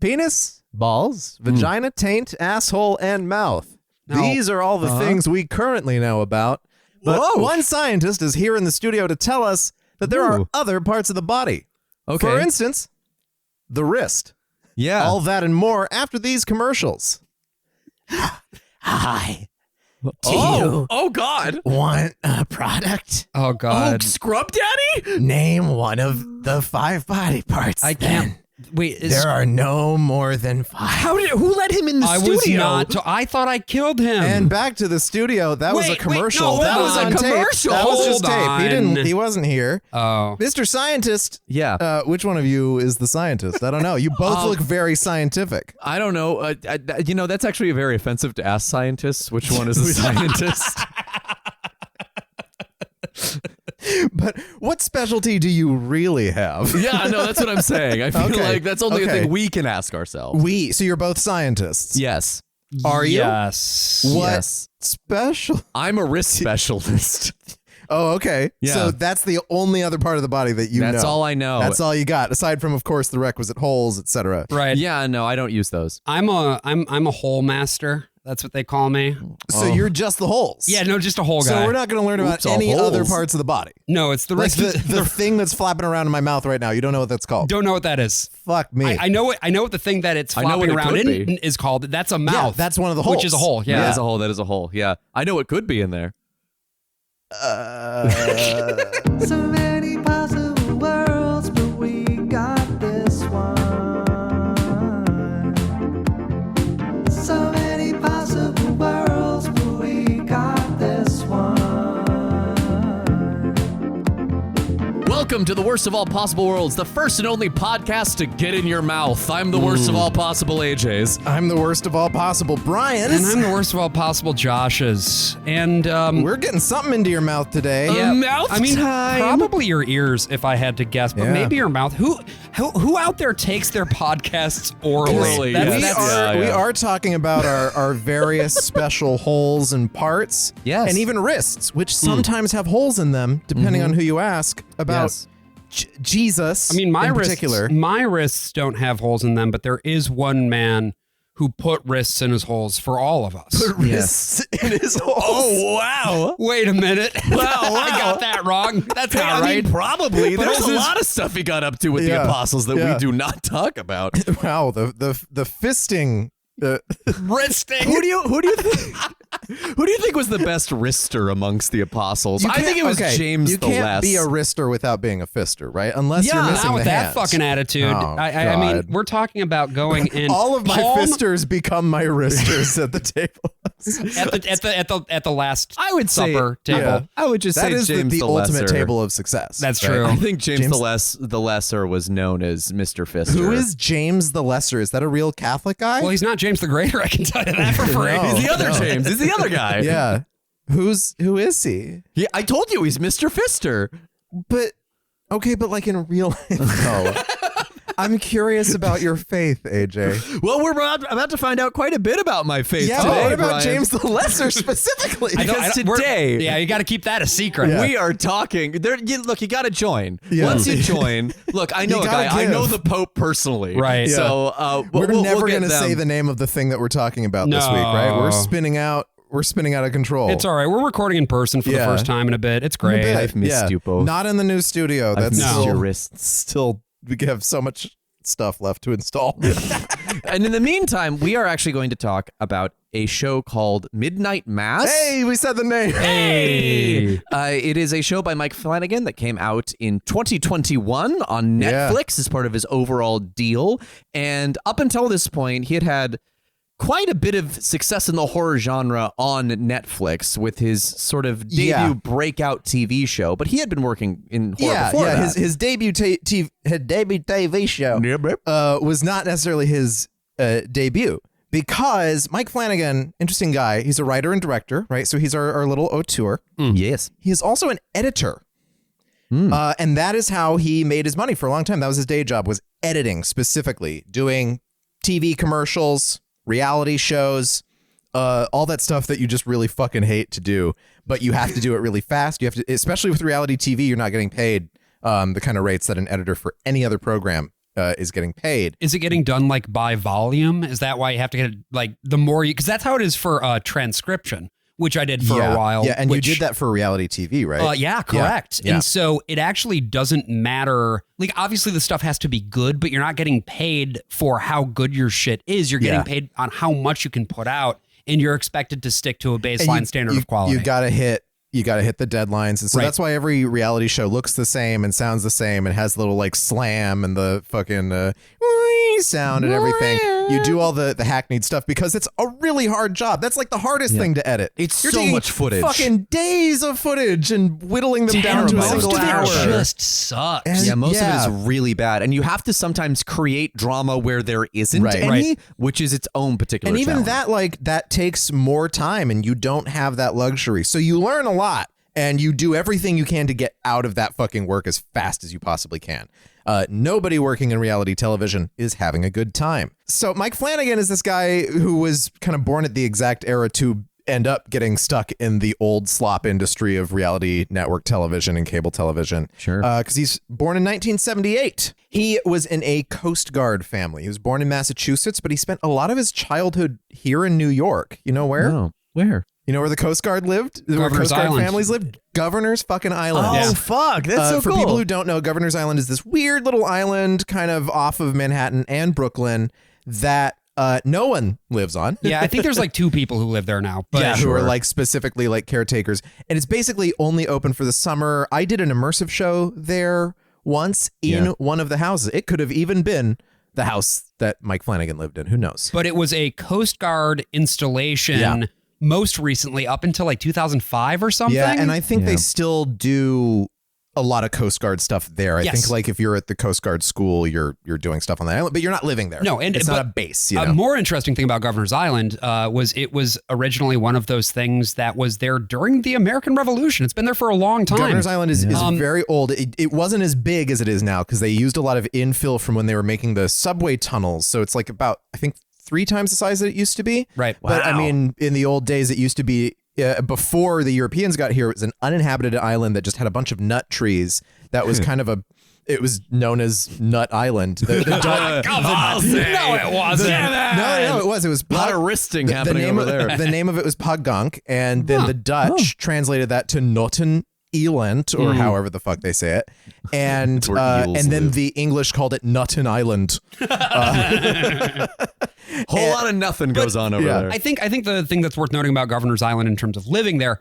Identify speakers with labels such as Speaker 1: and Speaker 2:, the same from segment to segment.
Speaker 1: penis, balls, vagina, taint, asshole, and mouth.
Speaker 2: No.
Speaker 1: These are all the things we currently know about. But one scientist is here in the studio to tell us that there are other parts of the body.
Speaker 3: Okay.
Speaker 1: For instance, the wrist.
Speaker 3: Yeah.
Speaker 1: All that and more after these commercials.
Speaker 4: Hi.
Speaker 3: Oh, God.
Speaker 4: Want a product?
Speaker 2: Oh, God.
Speaker 3: Scrub Daddy?
Speaker 4: Name one of the 5 body parts.
Speaker 2: I can't. Wait,
Speaker 4: There are no more than 5.
Speaker 3: Who let him in the
Speaker 2: I
Speaker 3: studio?
Speaker 2: was not. I thought I killed him.
Speaker 1: And back to the studio. That was a
Speaker 2: Wait,
Speaker 1: commercial.
Speaker 2: no,
Speaker 1: that
Speaker 2: hold
Speaker 1: was
Speaker 2: on.
Speaker 1: on tape.
Speaker 3: Commercial.
Speaker 1: That was just
Speaker 2: Hold
Speaker 1: tape.
Speaker 2: on.
Speaker 1: He wasn't here.
Speaker 2: Oh.
Speaker 1: Mr. Scientist.
Speaker 3: Yeah.
Speaker 1: Which one of you is the scientist? I don't know. You both look very scientific.
Speaker 3: I don't know. That's actually very offensive to ask scientists which one is the scientist.
Speaker 1: But what specialty do you really have?
Speaker 3: Yeah, no, that's what I'm saying. I feel
Speaker 1: Okay.
Speaker 3: like that's only a
Speaker 1: Okay.
Speaker 3: thing we can ask ourselves.
Speaker 1: So you're both scientists.
Speaker 3: Yes.
Speaker 1: Are you?
Speaker 2: Yes.
Speaker 1: What
Speaker 3: Yes.
Speaker 1: special?
Speaker 3: I'm a wrist specialist.
Speaker 1: Oh, okay.
Speaker 3: Yeah.
Speaker 1: So that's the only other part of the body that you know.
Speaker 3: That's all I know.
Speaker 1: That's all you got, aside from, of course, the requisite holes, etc.
Speaker 2: Right.
Speaker 3: Yeah, no, I don't use those.
Speaker 2: I'm a hole master. That's what they call me.
Speaker 1: So you're just the holes.
Speaker 2: Yeah, no, just a hole guy.
Speaker 1: So we're not going to learn about
Speaker 3: Oops, all
Speaker 1: any
Speaker 3: holes.
Speaker 1: other parts of the body.
Speaker 2: No, it's the
Speaker 1: Like
Speaker 2: rest.
Speaker 1: the thing that's flapping around in my mouth right now. You don't know what that's called.
Speaker 2: Don't know what that is.
Speaker 1: Fuck me.
Speaker 2: I know what the thing that it's
Speaker 3: I know what
Speaker 2: flopping
Speaker 3: it
Speaker 2: around
Speaker 3: could
Speaker 2: in
Speaker 3: be.
Speaker 2: is called. That's a
Speaker 1: Yeah,
Speaker 2: mouth.
Speaker 1: that's one of the holes.
Speaker 2: Which is a hole. Yeah.
Speaker 3: That is a hole. That is a hole. Yeah. I know what could be in there.
Speaker 5: So many possible worlds, but we got this one. So many possible worlds, but we got this one.
Speaker 3: Welcome to the Worst of All Possible Worlds, the first and only podcast to get in your mouth. I'm the worst of all possible AJs.
Speaker 1: I'm the worst of all possible Brian's.
Speaker 2: And I'm the worst of all possible Josh's. And
Speaker 1: We're getting something into your mouth today.
Speaker 2: yeah,
Speaker 3: mouth
Speaker 2: I mean,
Speaker 3: time.
Speaker 2: probably your ears, if I had to guess, but
Speaker 1: Yeah.
Speaker 2: maybe your mouth. Who out there takes their podcasts orally?
Speaker 3: Orally,
Speaker 2: That's-
Speaker 3: yes.
Speaker 2: that's-
Speaker 1: We
Speaker 3: Yeah.
Speaker 1: are talking about our various special holes and parts.
Speaker 3: Yes.
Speaker 1: And even wrists, which sometimes have holes in them, depending on who you ask about.
Speaker 3: Yes.
Speaker 1: Jesus.
Speaker 2: I mean, my
Speaker 1: in
Speaker 2: wrists,
Speaker 1: particular.
Speaker 2: my wrists don't have holes in them, but there is one man who put wrists in his holes for all of us.
Speaker 1: Wrists in his holes.
Speaker 3: Oh, wow.
Speaker 2: Wait a minute.
Speaker 3: Wow.
Speaker 2: I got that wrong. That's not
Speaker 3: I
Speaker 2: right.
Speaker 3: mean, probably.
Speaker 2: But
Speaker 3: There's
Speaker 2: this
Speaker 3: a
Speaker 2: is-
Speaker 3: lot of stuff he got up to with the
Speaker 1: Yeah.
Speaker 3: apostles that
Speaker 1: Yeah.
Speaker 3: we do not talk about.
Speaker 1: Wow, the fisting.
Speaker 2: Wristing.
Speaker 3: Who do you think was the best wrister amongst the apostles? I think it was James
Speaker 1: You
Speaker 3: the
Speaker 1: can't
Speaker 3: Less.
Speaker 1: be a wrister without being a fister, right? Unless
Speaker 3: Yeah,
Speaker 1: you're
Speaker 3: not
Speaker 1: missing
Speaker 2: Not with
Speaker 1: the
Speaker 2: that
Speaker 1: hands.
Speaker 2: fucking attitude.
Speaker 1: Oh,
Speaker 2: I mean,
Speaker 1: God.
Speaker 2: we're talking about going in.
Speaker 1: All of my
Speaker 2: palm
Speaker 1: fisters become my wristers at the table.
Speaker 2: at the last
Speaker 3: I would say
Speaker 2: supper table.
Speaker 1: Yeah.
Speaker 3: I would just
Speaker 1: That
Speaker 3: say
Speaker 1: is
Speaker 3: James
Speaker 1: the ultimate
Speaker 3: Lesser.
Speaker 1: table of success.
Speaker 2: That's
Speaker 1: right?
Speaker 2: true.
Speaker 3: I think James,
Speaker 1: James-
Speaker 3: the Lesser was known as Mr. Fister.
Speaker 1: Who is James the Lesser? Is that a real Catholic guy?
Speaker 2: Well, he's not James the Greater. I can tell you that for free.
Speaker 1: No.
Speaker 3: He's the other James. He's the other guy.
Speaker 1: yeah. Who is he?
Speaker 3: Yeah, I told you he's Mr. Fister.
Speaker 1: But okay, but like in real life. No. I'm curious about your faith, AJ.
Speaker 3: Well, we're about to find out quite a bit about my faith
Speaker 1: Yeah,
Speaker 3: today,
Speaker 1: but what about
Speaker 3: Brian.
Speaker 1: James the Lesser specifically?
Speaker 3: Because today-
Speaker 2: yeah, you got to keep that a secret.
Speaker 1: Yeah.
Speaker 3: We are talking. Look, you got to join.
Speaker 1: Yeah.
Speaker 3: Once you join, look, I know
Speaker 1: You
Speaker 3: a guy.
Speaker 1: gotta
Speaker 3: I know
Speaker 1: give.
Speaker 3: the Pope personally.
Speaker 2: Right.
Speaker 1: Yeah.
Speaker 3: So
Speaker 1: We're
Speaker 3: we'll
Speaker 1: never
Speaker 3: get
Speaker 1: going to
Speaker 3: them.
Speaker 1: say the name of the thing that we're talking about this
Speaker 2: No.
Speaker 1: week, right? We're spinning out of control.
Speaker 2: It's all right. We're recording in person for the
Speaker 1: Yeah.
Speaker 2: first time in a bit. It's great.
Speaker 1: Yeah.
Speaker 3: I've missed you both.
Speaker 1: Not in the new studio.
Speaker 3: I've
Speaker 1: That's
Speaker 3: missed
Speaker 1: still,
Speaker 3: your wrists.
Speaker 1: still, we have so much stuff left to install.
Speaker 3: And in the meantime, we are actually going to talk about a show called Midnight Mass.
Speaker 1: Hey, we said the name.
Speaker 2: Hey.
Speaker 3: It is a show by Mike Flanagan that came out in 2021 on Netflix as part of his overall deal. And up until this point, he had quite a bit of success in the horror genre on Netflix with his sort of debut
Speaker 1: Yeah.
Speaker 3: breakout TV show. But he had been working in horror
Speaker 1: Yeah,
Speaker 3: before that.
Speaker 1: His debut TV show was not necessarily his debut because Mike Flanagan, interesting guy. He's a writer and director, right? So he's our little auteur.
Speaker 3: Yes.
Speaker 1: He is also an editor. And that is how he made his money for a long time. That was his day job, was editing specifically, doing TV commercials, reality shows, all that stuff that you just really fucking hate to do, but you have to do it really fast. You have to, especially with reality TV, you're not getting paid the kind of rates that an editor for any other program is getting paid.
Speaker 2: Is it getting done like by volume? Is that why you have to get like the more you, because that's how it is for transcription, which I did for a while.
Speaker 1: Yeah, and you did that for reality TV, right?
Speaker 2: Yeah, correct.
Speaker 1: Yeah.
Speaker 2: And so it actually doesn't matter. Like, obviously the stuff has to be good, but you're not getting paid for how good your shit is. You're getting paid on how much you can put out, and you're expected to stick to a baseline standard of quality.
Speaker 1: You gotta hit the deadlines, and so that's why every reality show looks the same and sounds the same and has the little like slam and the fucking sound and everything. You do all the hackneyed stuff because it's a really hard job. That's like the hardest thing to edit.
Speaker 3: It's
Speaker 1: You're
Speaker 3: so
Speaker 1: taking
Speaker 3: much footage.
Speaker 1: fucking days of footage and whittling them down to a single hour.
Speaker 2: Just sucks.
Speaker 3: Yeah, most of it is really bad. And you have to sometimes create drama where there isn't any, which is its own particular
Speaker 1: And even
Speaker 3: challenge.
Speaker 1: that takes more time, and you don't have that luxury. So you learn a lot, and you do everything you can to get out of that fucking work as fast as you possibly can. Nobody working in reality television is having a good time. So Mike Flanagan is this guy who was kind of born at the exact era to end up getting stuck in the old slop industry of reality network television and cable television.
Speaker 3: Sure.
Speaker 1: Because he's born in 1978. He was in a Coast Guard family. He was born in Massachusetts, but he spent a lot of his childhood here in New York. You know where?
Speaker 3: No. Where?
Speaker 1: You know where the Coast Guard lived? Where
Speaker 2: Governor's
Speaker 1: Coast Guard
Speaker 2: Island.
Speaker 1: families lived? Governor's fucking Island.
Speaker 4: Oh, fuck. That's so
Speaker 1: For
Speaker 4: cool.
Speaker 1: people who don't know, Governor's Island is this weird little island kind of off of Manhattan and Brooklyn that no one lives on.
Speaker 2: Yeah, I think there's like 2 people who live there now. But
Speaker 1: Who are like specifically like caretakers. And it's basically only open for the summer. I did an immersive show there once in one of the houses. It could have even been the house that Mike Flanagan lived in. Who knows?
Speaker 2: But it was a Coast Guard installation most recently up until like 2005 or something.
Speaker 1: Yeah, and I think they still do a lot of Coast Guard stuff there. I
Speaker 2: Yes.
Speaker 1: think like if you're at the Coast Guard school, you're doing stuff on the island, but you're not living there.
Speaker 2: No, and
Speaker 1: it's not
Speaker 2: but
Speaker 1: a base.
Speaker 2: A more interesting thing about Governor's Island was it was originally one of those things that was there during the American Revolution. It's been there for a long time.
Speaker 1: Governor's Island is very old. It wasn't as big as it is now because they used a lot of infill from when they were making the subway tunnels. So it's like about, I think, 3 times the size that it used to be.
Speaker 2: Right.
Speaker 1: But I mean, in the old days, it used to be before the Europeans got here, it was an uninhabited island that just had a bunch of nut trees. That was kind of it was known as Nut Island.
Speaker 2: No, it wasn't.
Speaker 1: No, it was. It was
Speaker 3: A lot of wristing happening
Speaker 1: name
Speaker 3: over there.
Speaker 1: The name of it was Pagunk, and then the Dutch translated that to Notten Eland, or however the fuck they say it, and
Speaker 3: where eels
Speaker 1: then
Speaker 3: live.
Speaker 1: the English called it Nutten Island.
Speaker 3: Whole lot of nothing goes on over there.
Speaker 2: I think the thing that's worth noting about Governor's Island in terms of living there,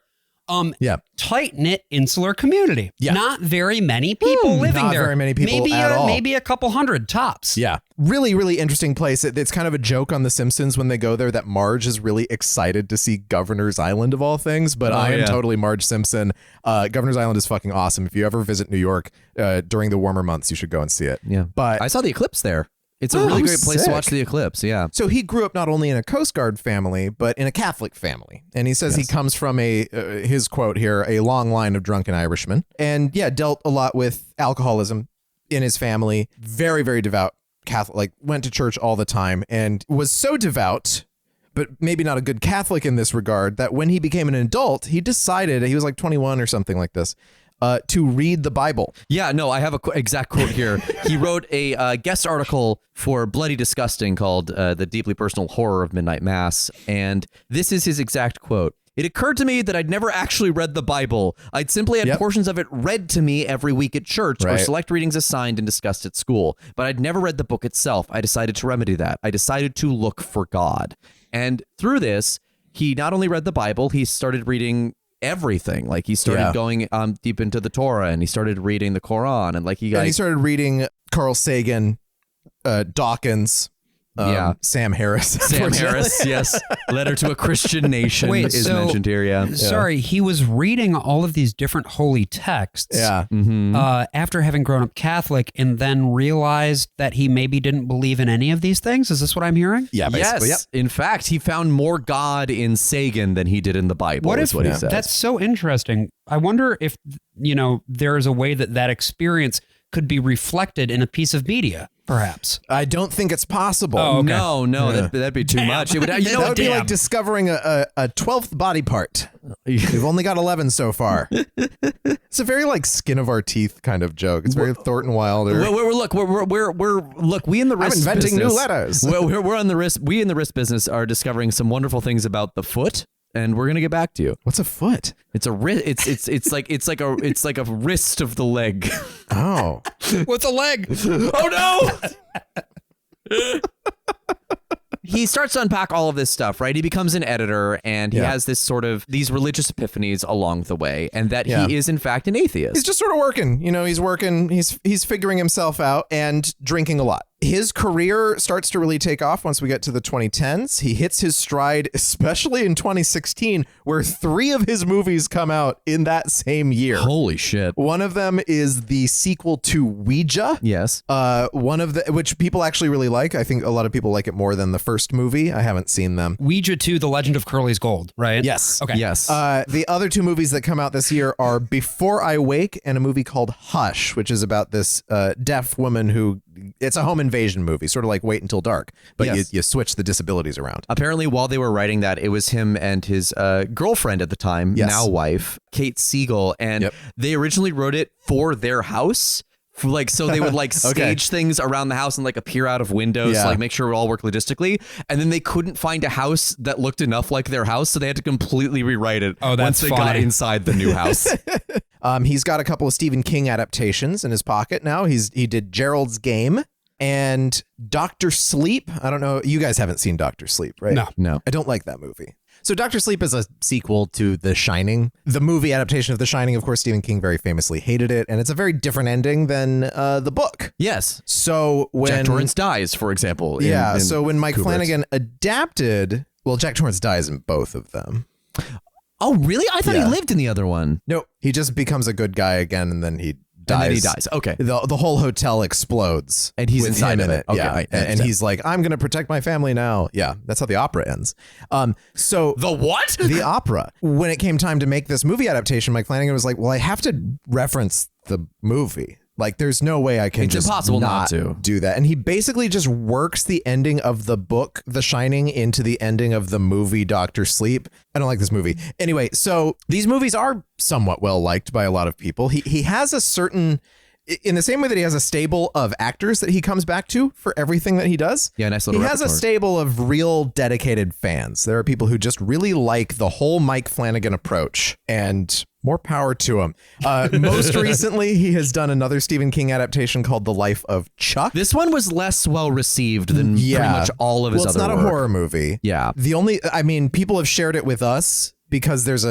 Speaker 2: tight-knit insular community.
Speaker 1: Yeah.
Speaker 2: Not very many people living
Speaker 1: not
Speaker 2: there.
Speaker 1: very many people at all.
Speaker 2: Maybe a couple hundred tops.
Speaker 1: Yeah. Really, really interesting place. It's kind of a joke on The Simpsons when they go there that Marge is really excited to see Governor's Island of all things, but I am totally Marge Simpson. Governor's Island is fucking awesome. If you ever visit New York during the warmer months, you should go and see it.
Speaker 3: Yeah.
Speaker 1: But
Speaker 3: I saw the eclipse there. It's a really great place to watch the eclipse. Yeah.
Speaker 1: so he grew up not only in a Coast Guard family, but in a Catholic family. And he says he comes from his quote here, a long line of drunken Irishmen. And dealt a lot with alcoholism in his family. Very, very devout Catholic, like went to church all the time and was so devout, but maybe not a good Catholic in this regard, that when he became an adult, he decided, he was like 21 or something like this, to read the Bible.
Speaker 3: Yeah, no, I have a exact quote here. He wrote a guest article for Bloody Disgusting called The Deeply Personal Horror of Midnight Mass. And this is his exact quote. It occurred to me that I'd never actually read the Bible. I'd simply had portions of it read to me every week at church or select readings assigned and discussed at school. But I'd never read the book itself. I decided to remedy that. I decided to look for God. And through this, he not only read the Bible, he started reading everything. Like he started going deep into the Torah, and he started reading the Quran, and like he
Speaker 1: started reading Carl Sagan, Dawkins, Sam Harris.
Speaker 3: Sam Harris, yes. Letter to a Christian Nation is mentioned here. Yeah.
Speaker 2: Sorry, he was reading all of these different holy texts.
Speaker 1: Yeah.
Speaker 2: After having grown up Catholic, and then realized that he maybe didn't believe in any of these things. Is this what I'm hearing?
Speaker 1: Yeah. Basically.
Speaker 3: Yes. In fact, he found more God in Sagan than he did in the Bible.
Speaker 2: What
Speaker 3: is
Speaker 2: if
Speaker 3: what he says.
Speaker 2: That's so interesting. I wonder if there is a way that experience, could be reflected in a piece of media, perhaps.
Speaker 1: I don't think it's possible.
Speaker 2: Oh, okay.
Speaker 3: No, that'd be too much. It would,
Speaker 1: That would be like discovering a 12th body part. We've only got 11 so far. It's a very like skin of our teeth kind of joke. It's very Thornton Wilder.
Speaker 3: Look, we in the wrist
Speaker 1: I'm inventing
Speaker 3: business,
Speaker 1: new letters.
Speaker 3: We're on the wrist. We in the wrist business are discovering some wonderful things about the foot, and we're gonna get back to you.
Speaker 1: What's a foot?
Speaker 3: It's a wrist. It's like a wrist of the leg.
Speaker 1: Oh.
Speaker 2: What's a leg?
Speaker 3: Oh no! He starts to unpack all of this stuff, right? He becomes an editor, and he has this sort of these religious epiphanies along the way, and that he is in fact an atheist.
Speaker 1: He's just sort of working. He's working. He's figuring himself out and drinking a lot. His career starts to really take off once we get to the 2010s. He hits his stride, especially in 2016, where 3 of his movies come out in that same year.
Speaker 3: Holy shit.
Speaker 1: One of them is the sequel to Ouija.
Speaker 3: Yes.
Speaker 1: Which people actually really like. I think a lot of people like it more than the first movie. I haven't seen them.
Speaker 2: Ouija 2, The Legend of Curly's Gold, right?
Speaker 1: Yes.
Speaker 2: Okay.
Speaker 3: Yes.
Speaker 1: The other 2 movies that come out this year are Before I Wake and a movie called Hush, which is about this deaf woman who, it's a home invasion movie, sort of like Wait Until Dark, but you switch the disabilities around.
Speaker 3: Apparently, while they were writing that, it was him and his girlfriend at the time, now wife, Kate Siegel, and they originally wrote it for their house. So they would like stage things around the house and like appear out of windows to like make sure it all worked logistically. And then they couldn't find a house that looked enough like their house, so they had to completely rewrite it once they got inside the new house.
Speaker 1: He's got a couple of Stephen King adaptations in his pocket now. He did Gerald's Game and Dr. Sleep. I don't know. You guys haven't seen Dr. Sleep, right?
Speaker 3: No.
Speaker 1: I don't like that movie. So Dr. Sleep is a sequel to The Shining. The movie adaptation of The Shining, of course, Stephen King very famously hated it, and it's a very different ending than the book.
Speaker 3: Yes.
Speaker 1: So when
Speaker 3: Jack Torrance dies, for example.
Speaker 1: So when Mike Flanagan adapted, well, Jack Torrance dies in both of them.
Speaker 3: Oh, really? I thought he lived in the other one.
Speaker 1: No, he just becomes a good guy again, and then he dies.
Speaker 3: And then he dies. Okay.
Speaker 1: The whole hotel explodes.
Speaker 3: And he's
Speaker 1: with
Speaker 3: inside
Speaker 1: him
Speaker 3: of
Speaker 1: in
Speaker 3: it. Okay,
Speaker 1: Yeah. And he's like, I'm going to protect my family now. Yeah. That's how the opera ends. So
Speaker 3: the what?
Speaker 1: The opera. When it came time to make this movie adaptation, Mike Flanagan was like, well, I have to reference the movie. Like, there's no way I can
Speaker 3: It's
Speaker 1: just
Speaker 3: impossible not to
Speaker 1: do that. And he basically just works the ending of the book, The Shining, into the ending of the movie, Dr. Sleep. I don't like this movie. Anyway, so these movies are somewhat well liked by a lot of people. He has a certain, in the same way that he has a stable of actors that he comes back to for everything that he does.
Speaker 3: Yeah, nice little
Speaker 1: He has a
Speaker 3: repertoire.
Speaker 1: stable of real dedicated fans. There are people who just really like the whole Mike Flanagan approach, and more power to him. Most recently, he has done another Stephen King adaptation called The Life of Chuck.
Speaker 3: This one was less well received than pretty much all of his other
Speaker 1: Well, it's not
Speaker 3: work.
Speaker 1: a horror movie.
Speaker 3: Yeah.
Speaker 1: People have shared it with us because there's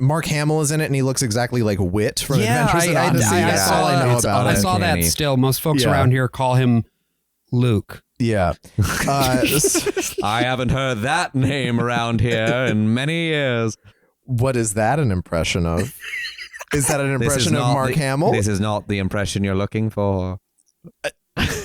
Speaker 1: Mark Hamill is in it, and he looks exactly like Wit from Adventures in Odyssey. That's all I know about it.
Speaker 2: I saw that still. Most folks around here call him Luke.
Speaker 1: Yeah.
Speaker 3: I haven't heard that name around here in many years.
Speaker 1: What is that an impression of? Is that an impression of Mark Hamill?
Speaker 3: This is not the impression you're looking for.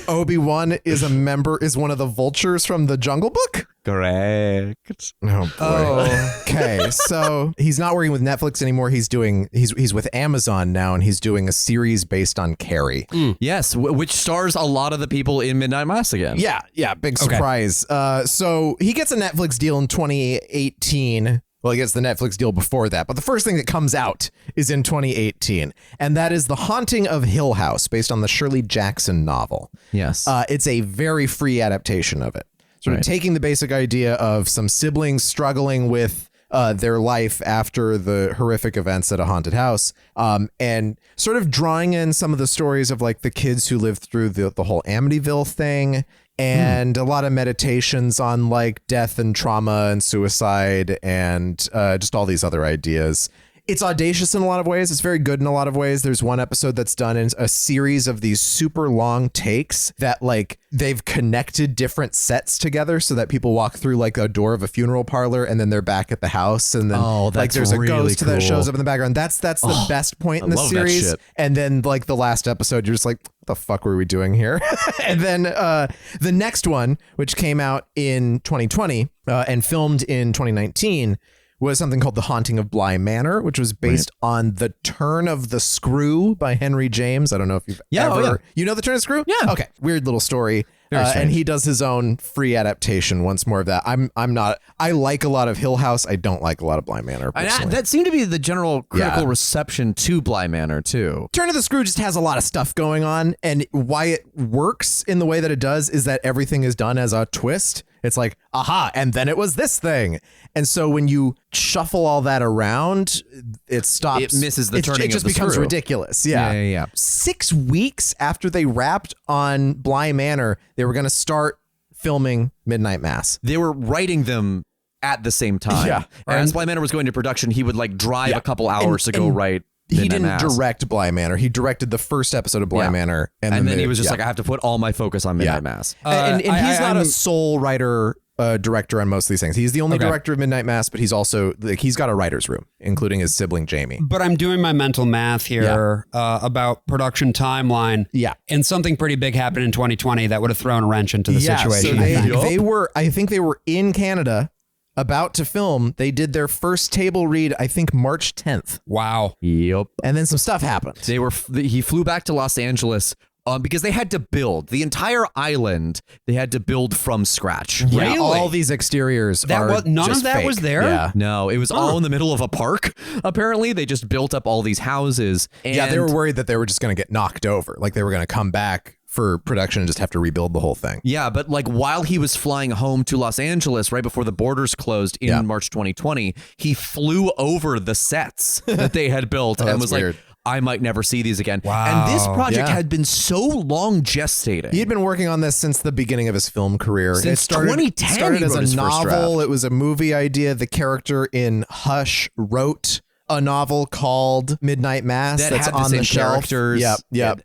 Speaker 1: Obi-Wan is one of the vultures from the Jungle Book?
Speaker 3: Correct.
Speaker 1: Oh boy. Okay, so he's not working with Netflix anymore. He's with Amazon now, and he's doing a series based on Carrie.
Speaker 3: Yes, which stars a lot of the people in Midnight Mass again.
Speaker 1: Yeah, big surprise. So he gets a Netflix deal in 2018. Well, he gets the Netflix deal before that, but the first thing that comes out is in 2018, and that is The Haunting of Hill House, based on the Shirley Jackson novel.
Speaker 3: Yes.
Speaker 1: It's a very free adaptation of it. Sort of taking the basic idea of some siblings struggling with their life after the horrific events at a haunted house, and sort of drawing in some of the stories of like the kids who lived through the whole Amityville thing, and a lot of meditations on like death and trauma and suicide and just all these other ideas. It's audacious in a lot of ways. It's very good in a lot of ways. There's one episode that's done in a series of these super long takes that like they've connected different sets together so that people walk through like a door of a funeral parlor and then they're back at the house, and then like there's a ghost that shows up in the background. That's the best point in the series. And then like the last episode, you're just like, what the fuck were we doing here? And then the next one, which came out in 2020 and filmed in 2019, was something called The Haunting of Bly Manor, which was based on The Turn of the Screw by Henry James. I don't know if you've ever... You know The Turn of the Screw?
Speaker 3: Yeah.
Speaker 1: Okay. Weird little story. And he does his own free adaptation once more of that. I'm not... I like a lot of Hill House. I don't like a lot of Bly Manor, personally.
Speaker 3: That seemed to be the general critical reception to Bly Manor, too.
Speaker 1: Turn of the Screw just has a lot of stuff going on, and why it works in the way that it does is that everything is done as a twist. It's like, aha, and then it was this thing. And so when you shuffle all that around, it stops.
Speaker 3: It misses the turning of the screw.
Speaker 1: It just becomes ridiculous. Yeah. 6 weeks after they wrapped on Bly Manor, they were going to start filming Midnight Mass.
Speaker 3: They were writing them at the same time.
Speaker 1: Yeah.
Speaker 3: And as Bly Manor was going to production, he would like drive a couple hours to go write.
Speaker 1: He didn't direct Bly Manor. He directed the first episode of Bly Manor.
Speaker 3: And then he was just like, I have to put all my focus on Midnight Mass.
Speaker 1: And he's not a sole writer, director on most of these things. He's the only director of Midnight Mass, but he's also, like, he's got a writer's room, including his sibling, Jamie.
Speaker 2: But I'm doing my mental math here about production timeline.
Speaker 1: Yeah.
Speaker 2: And something pretty big happened in 2020 that would have thrown a wrench into the situation.
Speaker 1: So I think they were in Canada about to film. They did their first table read, I think March 10th.
Speaker 2: Wow.
Speaker 3: Yep.
Speaker 1: And then some stuff happened.
Speaker 3: He flew back to Los Angeles because they had to build the entire island. They had to build from scratch.
Speaker 1: Yeah, all these exteriors
Speaker 2: none of that
Speaker 1: fake.
Speaker 2: was there?
Speaker 1: Yeah.
Speaker 3: No, it was all in the middle of a park. Apparently, they just built up all these houses. And
Speaker 1: they were worried that they were just going to get knocked over. Like they were going to come back for production and just have to rebuild the whole thing.
Speaker 3: Yeah, but like while he was flying home to Los Angeles right before the borders closed in March 2020, he flew over the sets that they had built and was
Speaker 1: weird.
Speaker 3: like, I might never see these again.
Speaker 2: Wow.
Speaker 3: And this project had been so long gestating.
Speaker 1: He had been working on this since the beginning of his film career.
Speaker 3: Since 2010,
Speaker 1: started
Speaker 3: he wrote
Speaker 1: as
Speaker 3: his
Speaker 1: a
Speaker 3: first
Speaker 1: novel.
Speaker 3: draft.
Speaker 1: It was a movie idea. The character in Hush wrote a novel called Midnight Mass
Speaker 3: that
Speaker 1: that's
Speaker 3: had the
Speaker 1: on
Speaker 3: same
Speaker 1: the shelf.
Speaker 3: characters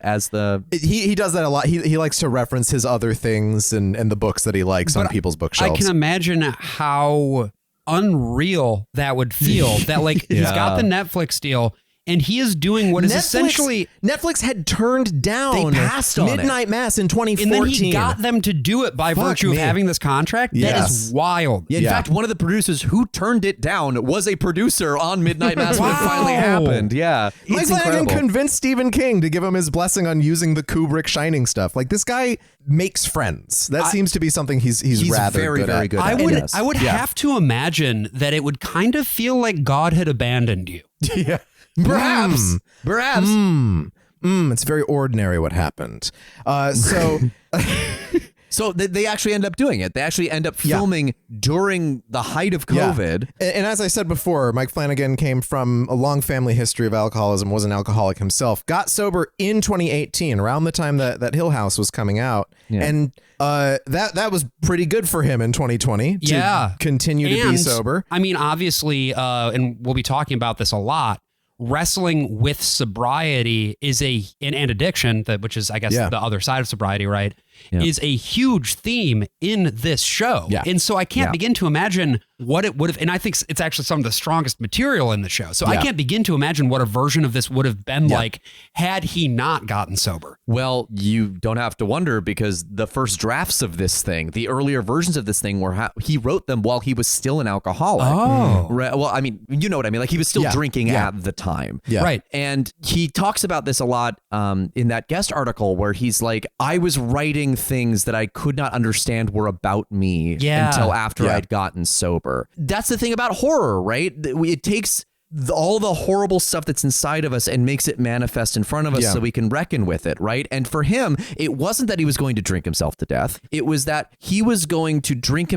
Speaker 3: as the...
Speaker 1: He does that a lot. He likes to reference his other things and the books that he likes on people's bookshelves.
Speaker 2: I can imagine how unreal that would feel. That like he's got the Netflix deal and he is doing what is essentially...
Speaker 1: Netflix had turned down
Speaker 3: They passed on
Speaker 1: Midnight Mass in 2014.
Speaker 2: And then he got them to do it by virtue of having this contract. That is wild.
Speaker 3: Yeah, in fact, one of the producers who turned it down was a producer on Midnight Mass when it finally happened. Yeah.
Speaker 1: Mike Flanagan convinced Stephen King to give him his blessing on using the Kubrick Shining stuff. Like, this guy makes friends. That seems to be something he's rather
Speaker 3: very,
Speaker 1: good
Speaker 3: very
Speaker 1: at.
Speaker 3: good at.
Speaker 2: I would have to imagine that it would kind of feel like God had abandoned you.
Speaker 1: Yeah.
Speaker 3: Perhaps.
Speaker 1: It's very ordinary what happened.
Speaker 3: So they actually end up doing it. They actually end up filming during the height of COVID.
Speaker 1: Yeah. And as I said before, Mike Flanagan came from a long family history of alcoholism, was an alcoholic himself, got sober in 2018, around the time that Hill House was coming out. Yeah. And that was pretty good for him in 2020 to continue to be sober.
Speaker 2: I mean, obviously, and we'll be talking about this a lot, wrestling with sobriety is and addiction, which is, I guess, the other side of sobriety, right? Is a huge theme in this show. Yeah. And so I can't begin to imagine what it would have, and I think it's actually some of the strongest material in the show. So I can't begin to imagine what a version of this would have been like had he not gotten sober.
Speaker 3: Well, you don't have to wonder, because the first drafts of this thing, the earlier versions of this thing, he wrote them while he was still an alcoholic.
Speaker 2: Oh.
Speaker 3: Right. Well, I mean, you know what I mean? Like, he was still drinking at the time.
Speaker 1: Yeah.
Speaker 2: Right.
Speaker 3: And he talks about this a lot in that guest article where he's like, I was writing things that I could not understand were about me until after I'd gotten sober. That's the thing about horror, right? It takes all the horrible stuff that's inside of us and makes it manifest in front of us so we can reckon with it, right? And for him, it wasn't that he was going to drink himself to death. It was that he was going to drink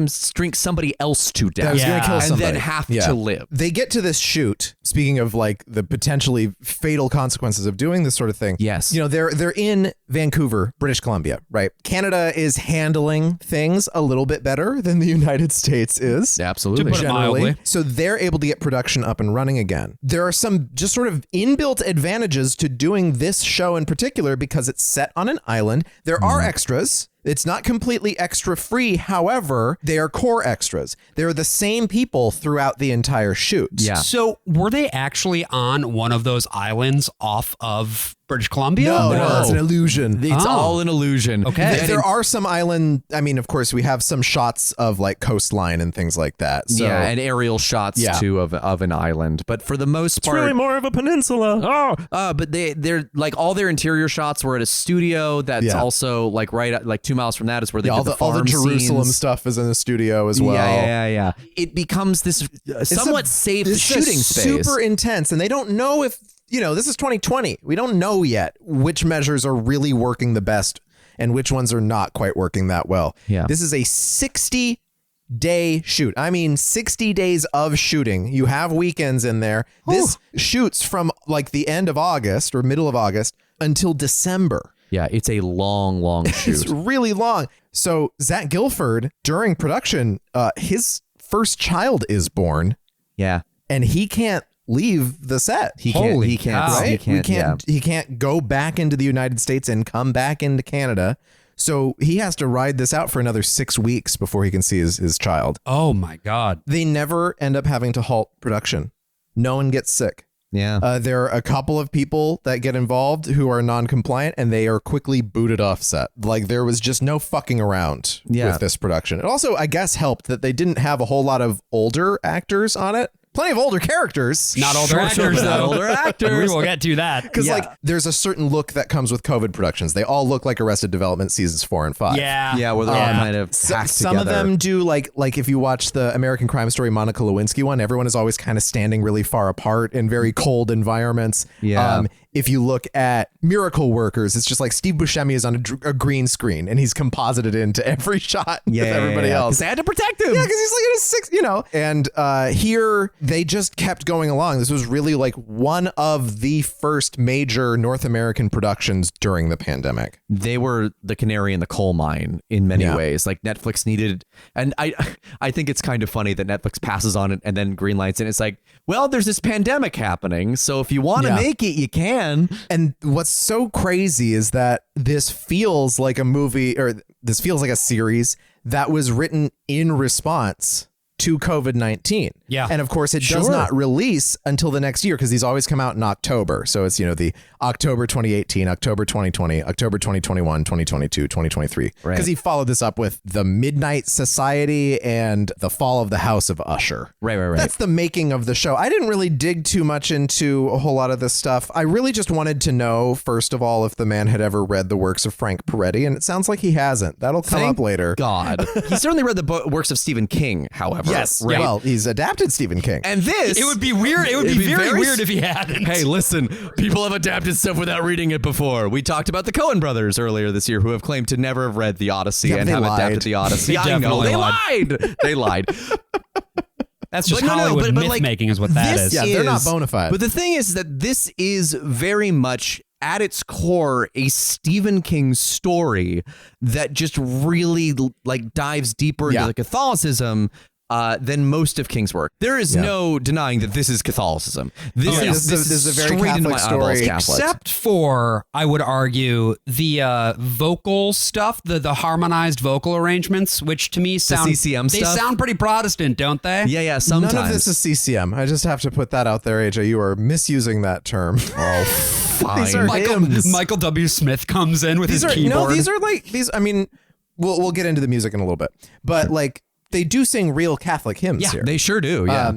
Speaker 3: somebody else to death.
Speaker 1: That was going to kill somebody.
Speaker 3: And then have to live.
Speaker 1: They get to this shoot, speaking of like the potentially fatal consequences of doing this sort of thing.
Speaker 3: Yes.
Speaker 1: You know, they're in Vancouver, British Columbia, right? Canada is handling things a little bit better than the United States is.
Speaker 3: Absolutely.
Speaker 2: To put it mildly.
Speaker 1: So they're able to get production up and running again. There are some just sort of inbuilt advantages to doing this show in particular because it's set on an island. There are extras. It's not completely extra free. However, they are core extras. They're the same people throughout the entire shoot.
Speaker 3: Yeah.
Speaker 2: So were they actually on one of those islands off of British Columbia?
Speaker 1: No, it's an illusion.
Speaker 3: It's all an illusion.
Speaker 2: Okay.
Speaker 1: There are some island. I mean, of course, we have some shots of like coastline and things like that. So,
Speaker 3: yeah, and aerial shots too of an island. But for the most part,
Speaker 4: really more of a peninsula.
Speaker 3: but they're like all their interior shots were at a studio that's also like like 2 miles from that is where they did the farm
Speaker 1: all the Jerusalem
Speaker 3: scenes.
Speaker 1: stuff is in the studio as well.
Speaker 3: Yeah. It becomes this somewhat safe shooting space.
Speaker 1: Super intense, and they don't know if this is 2020. We don't know yet which measures are really working the best and which ones are not quite working that well.
Speaker 3: Yeah.
Speaker 1: This is a 60-day shoot. I mean, 60 days of shooting. You have weekends in there. This shoots from like the end of August or middle of August until December.
Speaker 3: Yeah, it's a long shoot.
Speaker 1: It's really long. So Zach Gilford, during production, his first child is born.
Speaker 3: Yeah.
Speaker 1: And he can't leave the set.
Speaker 3: He can't.
Speaker 1: Right? He can't go back into the United States and come back into Canada. So he has to ride this out for another 6 weeks before he can see his child.
Speaker 2: Oh my God.
Speaker 1: They never end up having to halt production. No one gets sick.
Speaker 3: Yeah.
Speaker 1: There are a couple of people that get involved who are non-compliant and they are quickly booted off set. Like there was just no fucking around with this production. It also, I guess, helped that they didn't have a whole lot of older actors on it. Plenty of older characters.
Speaker 2: Not older actors, though.
Speaker 3: Not older actors.
Speaker 2: We will get to that.
Speaker 1: Because like there's a certain look that comes with COVID productions. They all look like Arrested Development seasons 4 and 5.
Speaker 2: Yeah.
Speaker 3: Where they're all kind of hacked
Speaker 1: some
Speaker 3: together.
Speaker 1: of them do like if you watch the American Crime Story Monica Lewinsky one, everyone is always kind of standing really far apart in very cold environments.
Speaker 3: Yeah.
Speaker 1: If you look at Miracle Workers, it's just like Steve Buscemi is on a green screen and he's composited into every shot with everybody else.
Speaker 3: Because they had to protect him.
Speaker 1: Yeah, because he's like in his six, And here they just kept going along. This was really like one of the first major North American productions during the pandemic.
Speaker 3: They were the canary in the coal mine in many ways. Like Netflix needed, and I think it's kind of funny that Netflix passes on it and then greenlights it. It's like, well, there's this pandemic happening, so if you want to make it, you can.
Speaker 1: And what's so crazy is that this feels like a movie, or this feels like a series that was written in response to COVID-19.
Speaker 2: Yeah.
Speaker 1: And of course, it does not release until the next year because these always come out in October. So it's, the October 2018, October 2020, October 2021, 2022, 2023. Because he followed this up with The Midnight Society and The Fall of the House of Usher.
Speaker 3: Right.
Speaker 1: That's the making of the show. I didn't really dig too much into a whole lot of this stuff. I really just wanted to know, first of all, if the man had ever read the works of Frank Peretti. And it sounds like he hasn't. That'll come up later.
Speaker 3: God. He certainly read the works of Stephen King, however.
Speaker 1: Yes.
Speaker 3: Right?
Speaker 1: Well, he's adapted Stephen King.
Speaker 3: And this...
Speaker 2: It would be weird. It would be very weird if he hadn't.
Speaker 3: Hey, listen, people have adapted stuff without reading it before. We talked about the Coen brothers earlier this year who have claimed to never have read the Odyssey and have adapted the Odyssey. I know, they lied. They lied.
Speaker 2: That's just Hollywood myth-making is what that is.
Speaker 1: Yeah, they're not bona fide.
Speaker 3: But the thing is that this is very much, at its core, a Stephen King story that just really like dives deeper into the Catholicism than most of King's work. There is no denying that this is Catholicism. This is
Speaker 1: a very Catholic story.
Speaker 2: Except for, I would argue, the vocal stuff, the harmonized vocal arrangements, which to me sound...
Speaker 3: CCM
Speaker 2: they
Speaker 3: stuff?
Speaker 2: sound pretty Protestant, don't they?
Speaker 3: Yeah, sometimes.
Speaker 1: None of this is CCM. I just have to put that out there, AJ. You are misusing that term.
Speaker 3: Oh, fine.
Speaker 1: These are hymns.
Speaker 2: Michael W. Smith comes in with his keyboard.
Speaker 1: No, these are like these. I mean, we'll get into the music in a little bit, but like they do sing real Catholic hymns here.
Speaker 3: They sure do. Yeah.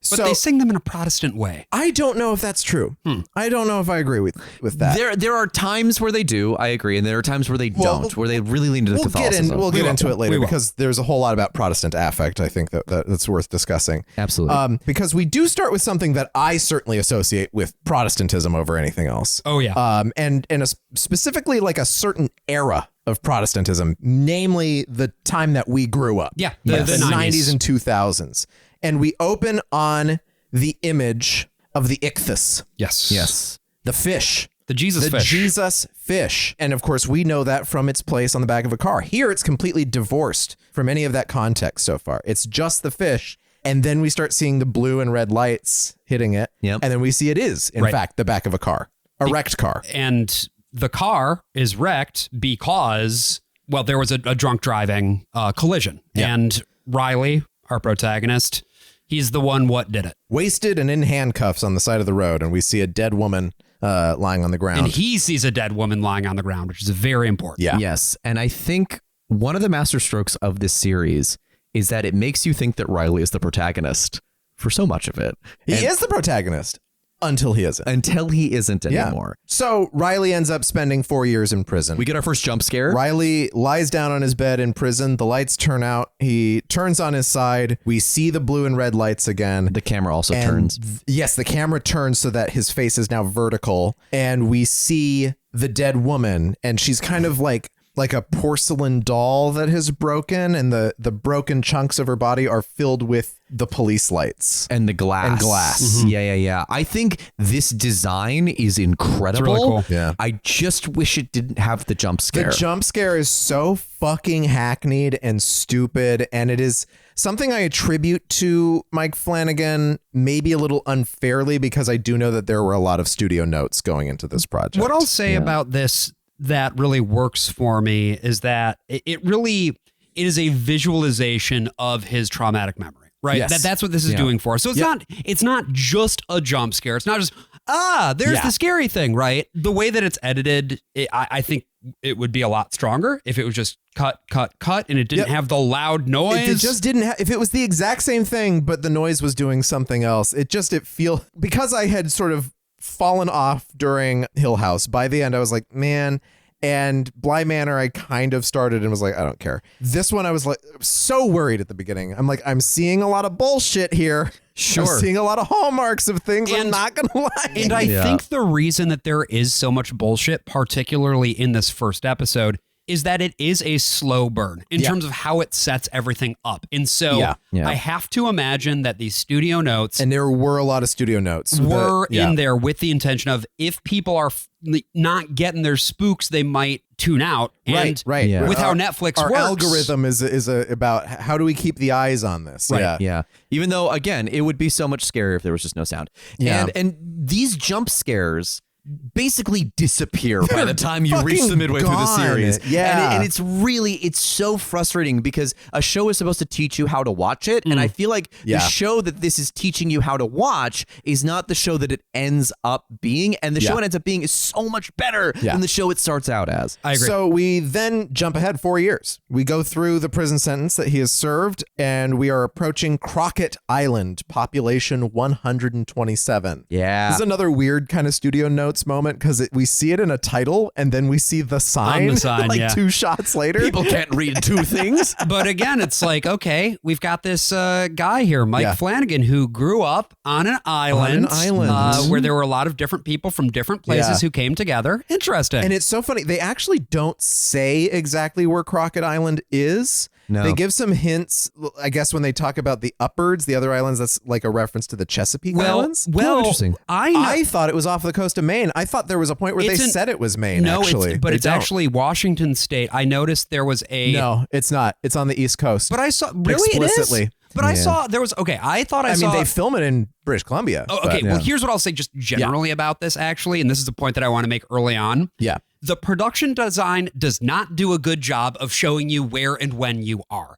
Speaker 2: But they sing them in a Protestant way.
Speaker 1: I don't know if that's true. I don't know if I agree with that.
Speaker 3: There are times where they do, I agree, and there are times where they don't, where they really lean into Catholicism.
Speaker 1: We'll get into it later because there's a whole lot about Protestant affect, I think, that's worth discussing.
Speaker 3: Absolutely.
Speaker 1: Because we do start with something that I certainly associate with Protestantism over anything else.
Speaker 2: Oh, yeah.
Speaker 1: And specifically like a certain era of Protestantism, namely the time that we grew up.
Speaker 2: Yeah,
Speaker 1: the
Speaker 2: 90s
Speaker 1: and 2000s. And we open on the image of the ichthys.
Speaker 2: Yes.
Speaker 1: The fish.
Speaker 2: The Jesus fish.
Speaker 1: Jesus fish. And of course, we know that from its place on the back of a car. Here, it's completely divorced from any of that context so far. It's just the fish. And then we start seeing the blue and red lights hitting it.
Speaker 3: Yep.
Speaker 1: And then we see it is, in fact, the back of a car. A wrecked car.
Speaker 2: And the car is wrecked because, well, there was a drunk driving collision. Yeah. And Riley, our protagonist, he's the one what did it.
Speaker 1: Wasted and in handcuffs on the side of the road. And we see a dead woman lying on the ground.
Speaker 2: And he sees a dead woman lying on the ground, which is very important.
Speaker 1: Yeah.
Speaker 3: Yes. And I think one of the masterstrokes of this series is that it makes you think that Riley is the protagonist for so much of it.
Speaker 1: He is the protagonist until he isn't.
Speaker 3: Until he isn't anymore.
Speaker 1: So Riley ends up spending 4 years in prison.
Speaker 3: We get our first jump scare.
Speaker 1: Riley lies down on his bed in prison. The lights turn out. He turns on his side. We see the blue and red lights again.
Speaker 3: The camera also
Speaker 1: And
Speaker 3: turns.
Speaker 1: Yes, the camera turns so that his face is now vertical. And we see the dead woman. And she's kind of like a porcelain doll that has broken. And the broken chunks of her body are filled with the police lights.
Speaker 3: And the glass.
Speaker 1: And glass.
Speaker 3: Mm-hmm. Yeah. I think this design is incredible.
Speaker 2: It's really cool.
Speaker 1: Yeah.
Speaker 3: I just wish it didn't have the jump scare.
Speaker 1: The jump scare is so fucking hackneyed and stupid, and it is something I attribute to Mike Flanagan, maybe a little unfairly, because I do know that there were a lot of studio notes going into this project.
Speaker 2: What I'll say about this that really works for me is that it is a visualization of his traumatic memory. Right.
Speaker 1: Yes.
Speaker 2: That's what this is doing for us. So it's not just a jump scare. It's not just, there's the scary thing, right? The way that it's edited, I think it would be a lot stronger if it was just cut, and it didn't have the loud noise.
Speaker 1: If it just didn't if it was the exact same thing, but the noise was doing something else, because I had sort of fallen off during Hill House. By the end, I was like, man. And Bly Manor, I kind of started and was like, I don't care. This one, I was like so worried at the beginning. I'm like, I'm seeing a lot of bullshit here.
Speaker 3: Sure.
Speaker 1: I'm seeing a lot of hallmarks of things I'm not going to like.
Speaker 2: And I think the reason that there is so much bullshit, particularly in this first episode, is that it is a slow burn in terms of how it sets everything up. And so I have to imagine that these studio notes...
Speaker 1: And there were a lot of studio notes.
Speaker 2: Were in there with the intention of, if people are not getting their spooks, they might tune out. And
Speaker 1: right. Yeah.
Speaker 2: With how Netflix
Speaker 1: our
Speaker 2: works...
Speaker 1: algorithm is about how do we keep the eyes on this.
Speaker 3: Right. Yeah. Even though, again, it would be so much scarier if there was just no sound.
Speaker 1: Yeah.
Speaker 3: And these jump scares basically disappear by the time you reach the midway through the series.
Speaker 1: Yeah.
Speaker 3: And it's so frustrating because a show is supposed to teach you how to watch it. And I feel like the show that this is teaching you how to watch is not the show that it ends up being. And the show it ends up being is so much better than the show it starts out as.
Speaker 2: I agree.
Speaker 1: So we then jump ahead 4 years. We go through the prison sentence that he has served, and we are approaching Crockett Island, population 127.
Speaker 3: Yeah.
Speaker 1: This is another weird kind of studio notes moment because we see it in a title and then we see the sign,
Speaker 2: On the sign,
Speaker 1: like 2 shots later.
Speaker 3: People can't read 2 things.
Speaker 2: But again, it's like, okay, we've got this guy here, Mike Flanagan, who grew up on an island, where there were a lot of different people from different places who came together. Interesting.
Speaker 1: And it's so funny. They actually don't say exactly where Crockett Island is.
Speaker 3: No.
Speaker 1: They give some hints, I guess, when they talk about the Uppards, the other islands, that's like a reference to the Chesapeake Islands.
Speaker 2: Well,
Speaker 3: interesting.
Speaker 2: I
Speaker 1: thought it was off the coast of Maine. I thought there was a point where they said it was Maine, actually.
Speaker 2: It's actually Washington State. I noticed there was a...
Speaker 1: No, it's not. It's on the East Coast.
Speaker 2: But I saw... Really,
Speaker 1: explicitly.
Speaker 2: It is? But I saw there was... Okay, I thought I saw...
Speaker 1: I mean, they film it in British Columbia.
Speaker 2: Oh, okay, well, here's what I'll say just generally about this, actually, and this is the point that I want to make early on.
Speaker 1: Yeah.
Speaker 2: The production design does not do a good job of showing you where and when you are.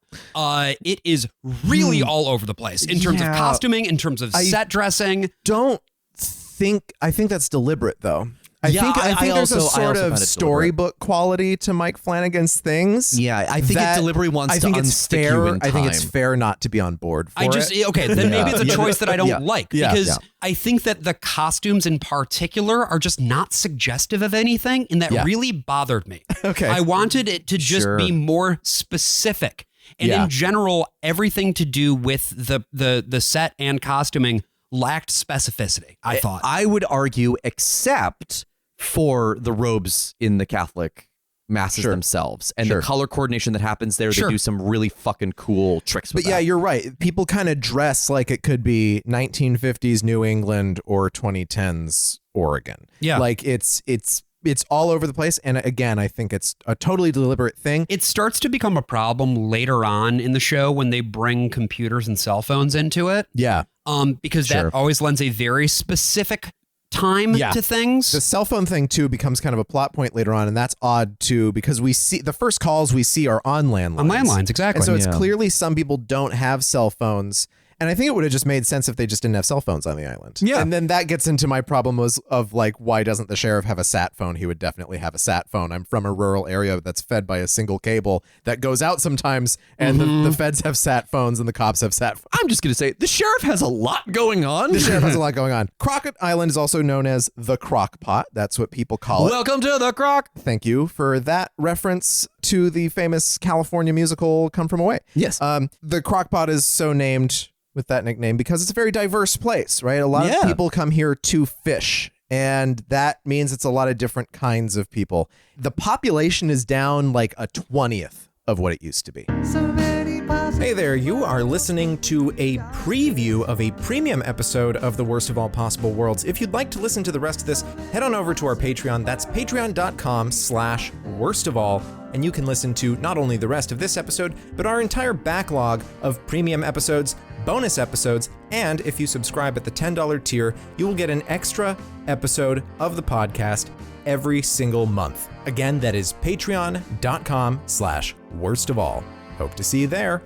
Speaker 2: It is really all over the place in terms of costuming, in terms of set dressing.
Speaker 1: I think that's deliberate, though. I think there's a sort of storybook quality to Mike Flanagan's things.
Speaker 3: Yeah, I think it deliberately wants to unstick you in time.
Speaker 1: I think it's fair not to be on board for it.
Speaker 2: Okay, then maybe it's a choice that I don't like because I think that the costumes in particular are just not suggestive of anything, and that really bothered me.
Speaker 1: Okay.
Speaker 2: I wanted it to just be more specific. And in general, everything to do with the set and costuming lacked specificity, I thought.
Speaker 3: I would argue, except for the robes in the Catholic masses themselves and the color coordination that happens there. They do some really fucking cool tricks with
Speaker 1: that. But yeah, you're right. People kind of dress like it could be 1950s New England or 2010s Oregon. Yeah. Like it's all over the place. And again, I think it's a totally deliberate thing.
Speaker 2: It starts to become a problem later on in the show when they bring computers and cell phones into it.
Speaker 1: Yeah.
Speaker 2: Because that always lends a very specific time to things.
Speaker 1: The cell phone thing too becomes kind of a plot point later on, and that's odd too because we see the first calls we see are on landlines.
Speaker 2: On landlines, exactly.
Speaker 1: And so it's clearly some people don't have cell phones. And I think it would have just made sense if they just didn't have cell phones on the island.
Speaker 3: Yeah.
Speaker 1: And then that gets into my problem of like, why doesn't the sheriff have a sat phone? He would definitely have a sat phone. I'm from a rural area that's fed by a single cable that goes out sometimes, and the feds have sat phones and the cops have sat phones.
Speaker 3: I'm just going to say the sheriff has a lot going on.
Speaker 1: The sheriff has a lot going on. Crockett Island is also known as the Crock Pot. That's what people call it.
Speaker 3: Welcome to the Crock.
Speaker 1: Thank you for that reference to the famous California musical Come From Away.
Speaker 3: Yes.
Speaker 1: The Crock Pot is so named with that nickname because it's a very diverse place, right? A lot of people come here to fish, and that means it's a lot of different kinds of people. The population is down like a 20th of what it used to be. Hey there, you are listening to a preview of a premium episode of The Worst of All Possible Worlds. If you'd like to listen to the rest of this, head on over to our Patreon. That's patreon.com/worstofall. And you can listen to not only the rest of this episode, but our entire backlog of premium episodes, bonus episodes, and if you subscribe at the $10 tier, you will get an extra episode of the podcast every single month. Again, that is patreon.com/worstofall. Hope to see you there.